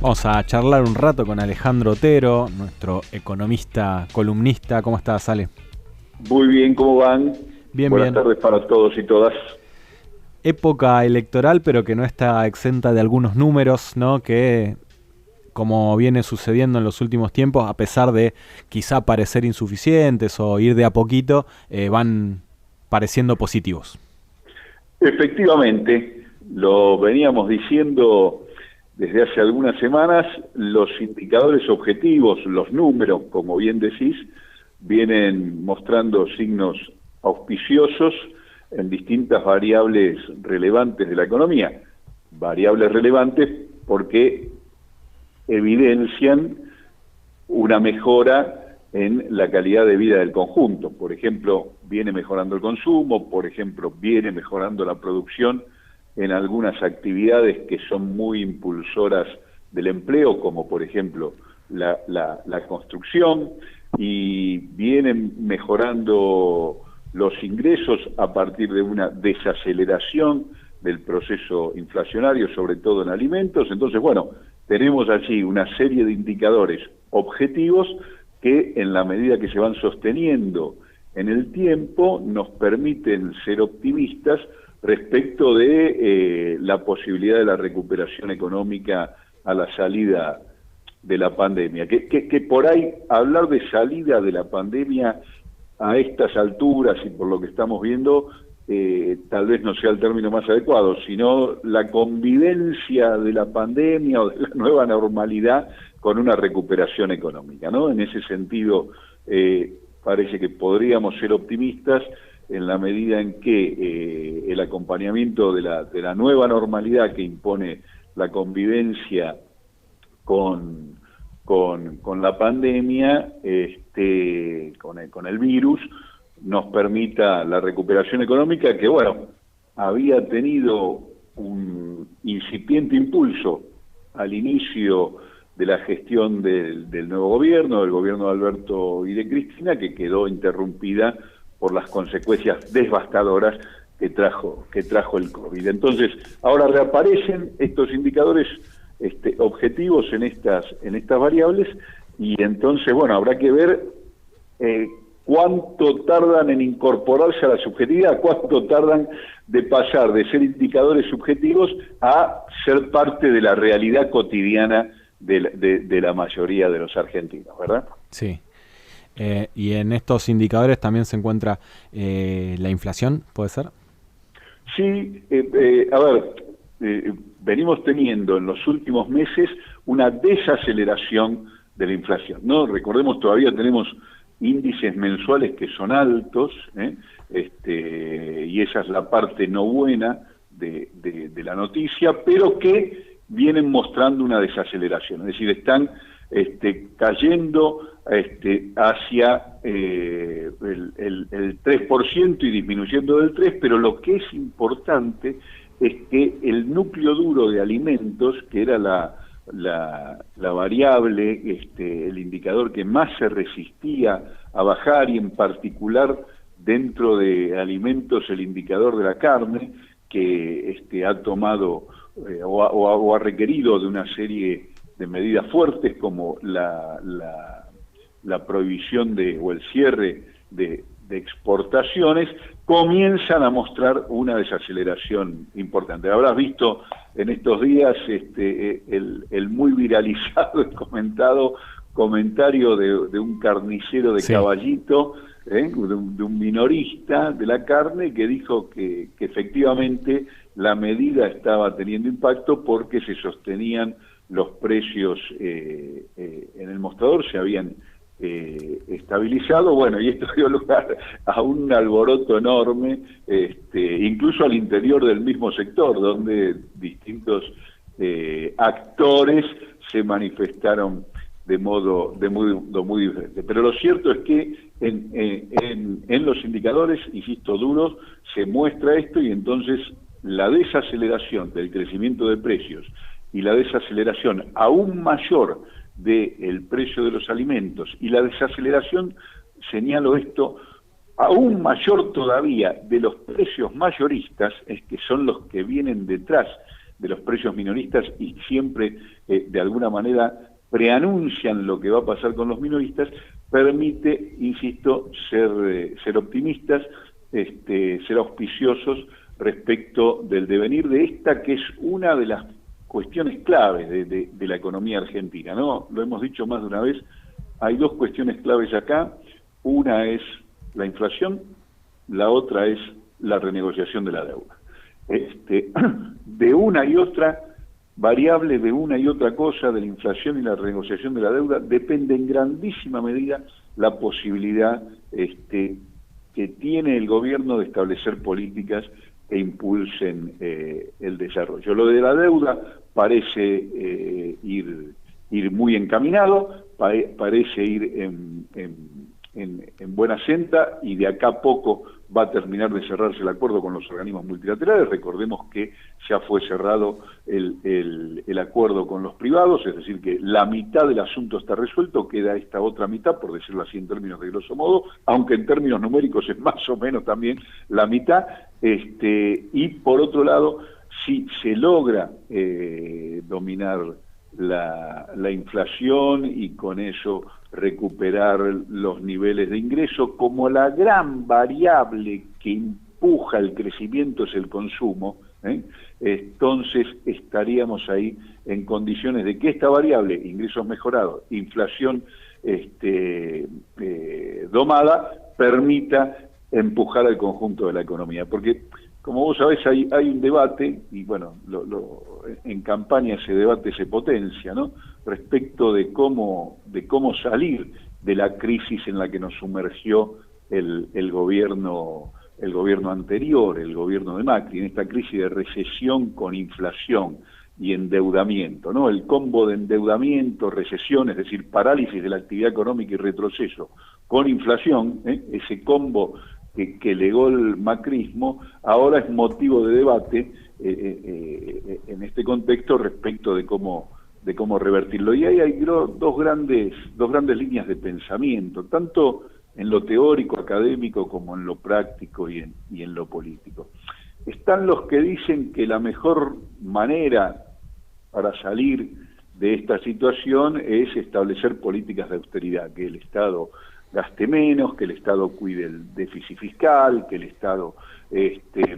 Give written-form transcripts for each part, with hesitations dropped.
Vamos a charlar un rato con Alejandro Otero, nuestro economista columnista. ¿Cómo estás, Ale? Muy bien, ¿cómo van? Bien, Buenas bien. tardes para todos y todas. Época electoral, pero que no está exenta de algunos números, ¿no? Que, como viene sucediendo en los últimos tiempos, a pesar de quizá parecer insuficientes o ir de a poquito, van pareciendo positivos. Efectivamente, lo veníamos diciendo desde hace algunas semanas, los indicadores objetivos, los números, como bien decís, vienen mostrando signos auspiciosos en distintas variables relevantes de la economía. Variables relevantes porque evidencian una mejora en la calidad de vida del conjunto. Por ejemplo, viene mejorando el consumo, por ejemplo, viene mejorando la producción en algunas actividades que son muy impulsoras del empleo, como por ejemplo la construcción, y vienen mejorando los ingresos a partir de una desaceleración del proceso inflacionario, sobre todo en alimentos. Entonces, bueno, tenemos allí una serie de indicadores objetivos que en la medida que se van sosteniendo en el tiempo nos permiten ser optimistas respecto de la posibilidad de la recuperación económica a la salida de la pandemia. Que por ahí hablar de salida de la pandemia a estas alturas y por lo que estamos viendo, tal vez no sea el término más adecuado, sino la convivencia de la pandemia o de la nueva normalidad con una recuperación económica, ¿no? En ese sentido, parece que podríamos ser optimistas en la medida en que el acompañamiento de la nueva normalidad que impone la convivencia con la pandemia, con el virus, nos permita la recuperación económica que, bueno, había tenido un incipiente impulso al inicio de la gestión del nuevo gobierno, del gobierno de Alberto y de Cristina, que quedó interrumpida por las consecuencias devastadoras que trajo el COVID. Entonces, ahora reaparecen estos indicadores objetivos en estas variables, y entonces, bueno, habrá que ver cuánto tardan en incorporarse a la subjetividad, cuánto tardan de pasar de ser indicadores subjetivos a ser parte de la realidad cotidiana de la mayoría de los argentinos, ¿verdad? Sí. Y en estos indicadores también se encuentra la inflación, ¿puede ser? Sí, a ver, venimos teniendo en los últimos meses una desaceleración de la inflación, ¿no? Recordemos, todavía tenemos índices mensuales que son altos, y esa es la parte no buena de la noticia, pero que vienen mostrando una desaceleración, es decir, están cayendo hacia el 3% y disminuyendo del 3%, pero lo que es importante es que el núcleo duro de alimentos, que era la variable, el indicador que más se resistía a bajar, y en particular dentro de alimentos el indicador de la carne, que ha tomado o ha requerido de una serie de medidas fuertes como la prohibición o el cierre de exportaciones, comienzan a mostrar una desaceleración importante. Habrás visto en estos días el muy viralizado y comentado comentario de un carnicero de Caballito, de un minorista de la carne, que dijo que efectivamente la medida estaba teniendo impacto porque se sostenían los precios en el mostrador, se habían estabilizado, bueno, y esto dio lugar a un alboroto enorme, incluso al interior del mismo sector, donde distintos actores se manifestaron de modo muy diferente. Pero lo cierto es que en los indicadores, insisto, duros, se muestra esto, y entonces la desaceleración del crecimiento de precios y la desaceleración aún mayor del precio de los alimentos, y la desaceleración, señalo esto, aún mayor todavía de los precios mayoristas, es que son los que vienen detrás de los precios minoristas y siempre de alguna manera preanuncian lo que va a pasar con los minoristas, permite, insisto, ser optimistas, ser auspiciosos respecto del devenir de esta, que es una de las cuestiones claves de la economía argentina, ¿no? Lo hemos dicho más de una vez, hay dos cuestiones claves acá, una es la inflación, la otra es la renegociación de la deuda. De una y otra variable, de una y otra cosa, de la inflación y la renegociación de la deuda, depende en grandísima medida la posibilidad que tiene el gobierno de establecer políticas que impulsen el desarrollo. Lo de la deuda parece ir muy encaminado, parece ir en buena senda, y de acá a poco va a terminar de cerrarse el acuerdo con los organismos multilaterales. Recordemos que ya fue cerrado el acuerdo con los privados, es decir, que la mitad del asunto está resuelto, queda esta otra mitad, por decirlo así en términos de grosso modo, aunque en términos numéricos es más o menos también la mitad, y por otro lado, si se logra dominar la inflación y con eso recuperar los niveles de ingreso, como la gran variable que empuja el crecimiento es el consumo, entonces estaríamos ahí en condiciones de que esta variable, ingresos mejorados, inflación domada, permita empujar al conjunto de la economía, porque como vos sabés, hay un debate, y bueno, en campaña ese debate se potencia, ¿no?, respecto de cómo salir de la crisis en la que nos sumergió el gobierno anterior, el gobierno de Macri, en esta crisis de recesión con inflación y endeudamiento, ¿no? El combo de endeudamiento, recesión, es decir, parálisis de la actividad económica y retroceso con inflación, ese combo que legó el macrismo, ahora es motivo de debate en este contexto respecto de cómo revertirlo. Y ahí hay dos grandes líneas de pensamiento, tanto en lo teórico, académico, como en lo práctico y en lo político. Están los que dicen que la mejor manera para salir de esta situación es establecer políticas de austeridad, que el Estado gaste menos, que el Estado cuide el déficit fiscal, que el Estado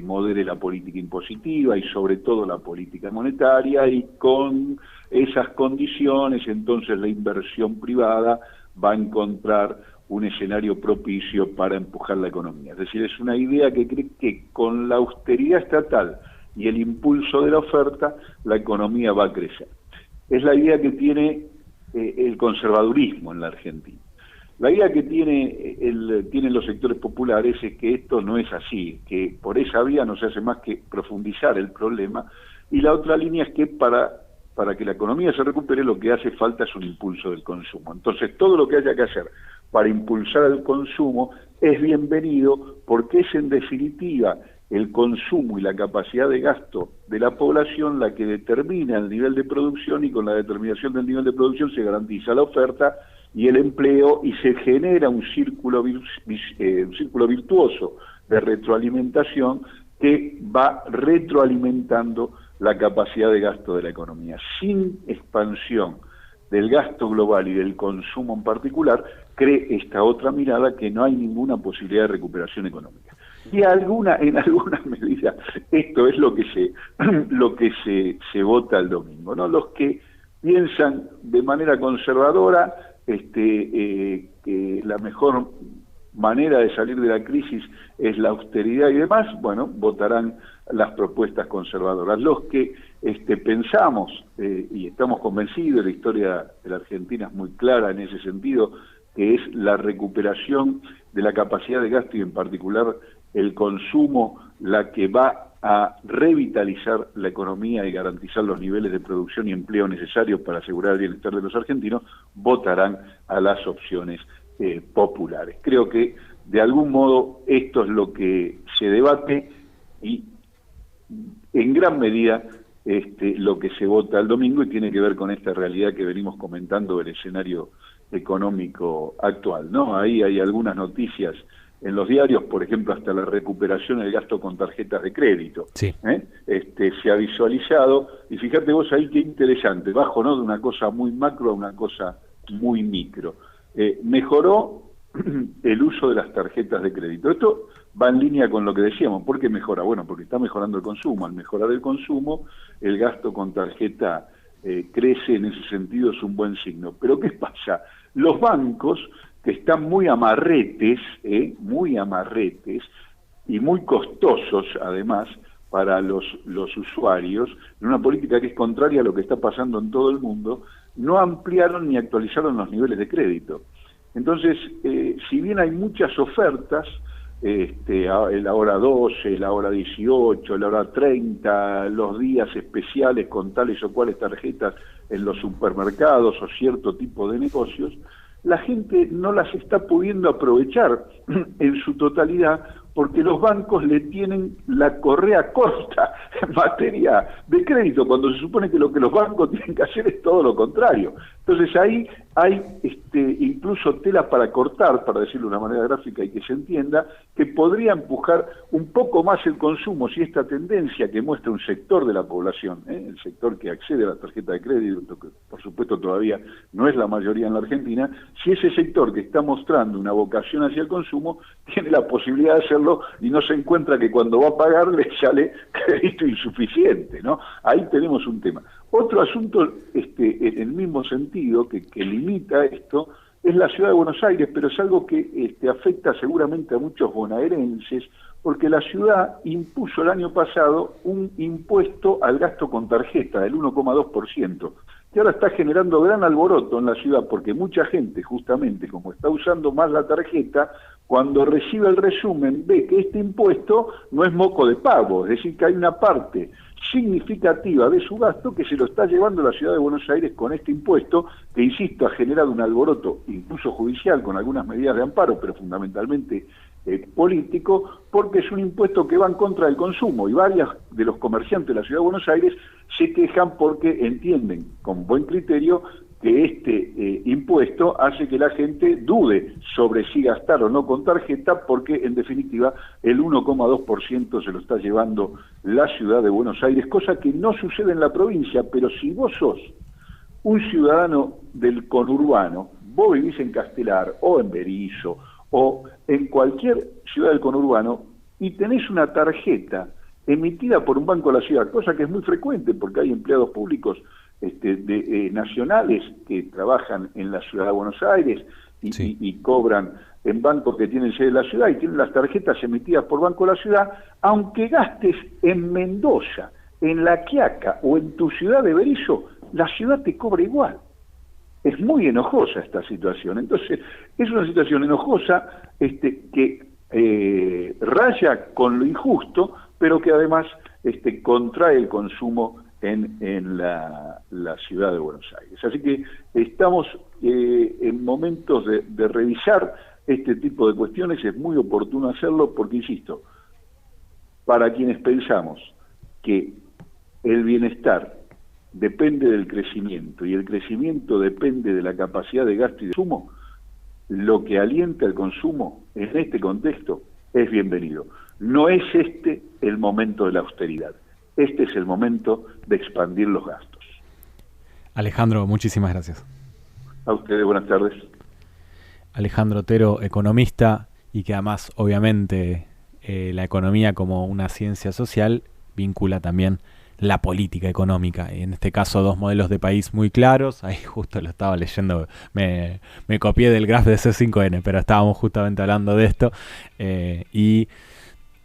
modere la política impositiva y sobre todo la política monetaria, y con esas condiciones entonces la inversión privada va a encontrar un escenario propicio para empujar la economía. Es decir, es una idea que cree que con la austeridad estatal y el impulso de la oferta, la economía va a crecer. Es la idea que tiene el conservadurismo en la Argentina. La idea que tienen los sectores populares es que esto no es así, que por esa vía no se hace más que profundizar el problema, y la otra línea es que para que la economía se recupere lo que hace falta es un impulso del consumo. Entonces todo lo que haya que hacer para impulsar el consumo es bienvenido, porque es en definitiva el consumo y la capacidad de gasto de la población la que determina el nivel de producción, y con la determinación del nivel de producción se garantiza la oferta y el empleo, y se genera un círculo virtuoso de retroalimentación que va retroalimentando la capacidad de gasto de la economía. Sin expansión del gasto global y del consumo en particular, cree esta otra mirada que no hay ninguna posibilidad de recuperación económica. Y en alguna medida esto es lo que se vota el domingo, ¿no? Los que piensan de manera conservadora que la mejor manera de salir de la crisis es la austeridad y demás, bueno, votarán las propuestas conservadoras. Los que pensamos y estamos convencidos, la historia de la Argentina es muy clara en ese sentido, que es la recuperación de la capacidad de gasto y en particular el consumo la que va a revitalizar la economía y garantizar los niveles de producción y empleo necesarios para asegurar el bienestar de los argentinos, votarán a las opciones populares. Creo que de algún modo esto es lo que se debate y en gran medida lo que se vota el domingo, y tiene que ver con esta realidad que venimos comentando del escenario económico actual, ¿no? Ahí hay algunas noticias en los diarios, por ejemplo, hasta la recuperación del gasto con tarjetas de crédito. Sí. Se ha visualizado, y fíjate vos ahí qué interesante, bajo, ¿no?, de una cosa muy macro a una cosa muy micro. Mejoró el uso de las tarjetas de crédito. Esto va en línea con lo que decíamos. ¿Por qué mejora? Bueno, porque está mejorando el consumo. Al mejorar el consumo, el gasto con tarjeta crece, en ese sentido es un buen signo. Pero ¿qué pasa? Los bancos, que están muy amarretes y muy costosos además para los usuarios, en una política que es contraria a lo que está pasando en todo el mundo, no ampliaron ni actualizaron los niveles de crédito. Entonces, si bien hay muchas ofertas, la hora 12, la hora 18, la hora 30, los días especiales con tales o cuales tarjetas en los supermercados o cierto tipo de negocios, la gente no las está pudiendo aprovechar en su totalidad porque los bancos le tienen la correa corta en materia de crédito, cuando se supone que lo que los bancos tienen que hacer es todo lo contrario. Entonces ahí hay incluso tela para cortar, para decirlo de una manera gráfica y que se entienda, que podría empujar un poco más el consumo si esta tendencia que muestra un sector de la población, el sector que accede a la tarjeta de crédito, que por supuesto todavía no es la mayoría en la Argentina, si ese sector que está mostrando una vocación hacia el consumo tiene la posibilidad de hacerlo y no se encuentra que cuando va a pagar le sale crédito insuficiente, ¿no? Ahí tenemos un tema. Otro asunto en el mismo sentido que limita esto es la ciudad de Buenos Aires, pero es algo que afecta seguramente a muchos bonaerenses, porque la ciudad impuso el año pasado un impuesto al gasto con tarjeta del 1,2%, que ahora está generando gran alboroto en la ciudad, porque mucha gente, justamente como está usando más la tarjeta, cuando recibe el resumen ve que este impuesto no es moco de pavo, es decir, que hay una parte significativa de su gasto que se lo está llevando la ciudad de Buenos Aires con este impuesto, que insisto, ha generado un alboroto incluso judicial con algunas medidas de amparo, pero fundamentalmente político, porque es un impuesto que va en contra del consumo, y varios de los comerciantes de la ciudad de Buenos Aires se quejan porque entienden con buen criterio que este impuesto hace que la gente dude sobre si gastar o no con tarjeta, porque en definitiva el 1,2% se lo está llevando la ciudad de Buenos Aires, cosa que no sucede en la provincia. Pero si vos sos un ciudadano del conurbano, vos vivís en Castelar o en Berisso o en cualquier ciudad del conurbano y tenés una tarjeta emitida por un banco de la ciudad, cosa que es muy frecuente porque hay empleados públicos nacionales que trabajan en la ciudad de Buenos Aires y cobran en bancos que tienen sede en la ciudad y tienen las tarjetas emitidas por Banco de la Ciudad, aunque gastes en Mendoza, en La Quiaca o en tu ciudad de Berisso, la ciudad te cobra igual. Es muy enojosa esta situación. Entonces, es una situación enojosa que raya con lo injusto, pero que además contrae el consumo en la ciudad de Buenos Aires. Así que estamos en momentos de revisar este tipo de cuestiones. Es muy oportuno hacerlo porque, insisto, para quienes pensamos que el bienestar depende del crecimiento y el crecimiento depende de la capacidad de gasto y de consumo, lo que alienta el consumo en este contexto es bienvenido. No es el momento de la austeridad. Este es el momento de expandir los gastos. Alejandro, muchísimas gracias. A ustedes, buenas tardes. Alejandro Otero, economista, y que además, obviamente, la economía como una ciencia social vincula también la política económica. En este caso, dos modelos de país muy claros. Ahí justo lo estaba leyendo, me copié del graph de C5N, pero estábamos justamente hablando de esto. Y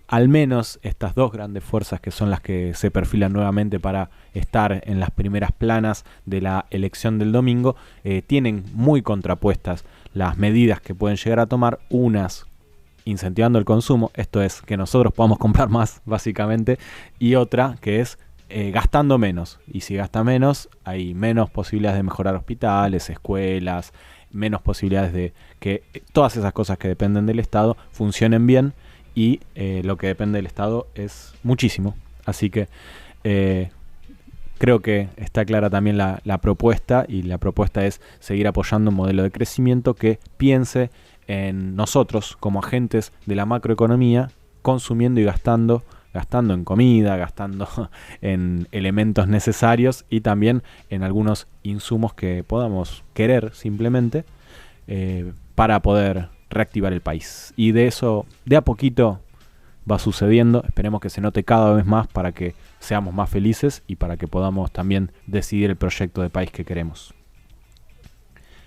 al menos estas dos grandes fuerzas, que son las que se perfilan nuevamente para estar en las primeras planas de la elección del domingo, tienen muy contrapuestas las medidas que pueden llegar a tomar, unas incentivando el consumo, esto es, que nosotros podamos comprar más, básicamente, y otra que es gastando menos. Y si gasta menos, hay menos posibilidades de mejorar hospitales, escuelas, menos posibilidades de que todas esas cosas que dependen del Estado funcionen bien. Y lo que depende del Estado es muchísimo. Así que creo que está clara también la propuesta, y la propuesta es seguir apoyando un modelo de crecimiento que piense en nosotros como agentes de la macroeconomía, consumiendo y gastando en comida, gastando en elementos necesarios y también en algunos insumos que podamos querer simplemente para poder reactivar el país. Y de eso, de a poquito, va sucediendo. Esperemos que se note cada vez más para que seamos más felices y para que podamos también decidir el proyecto de país que queremos.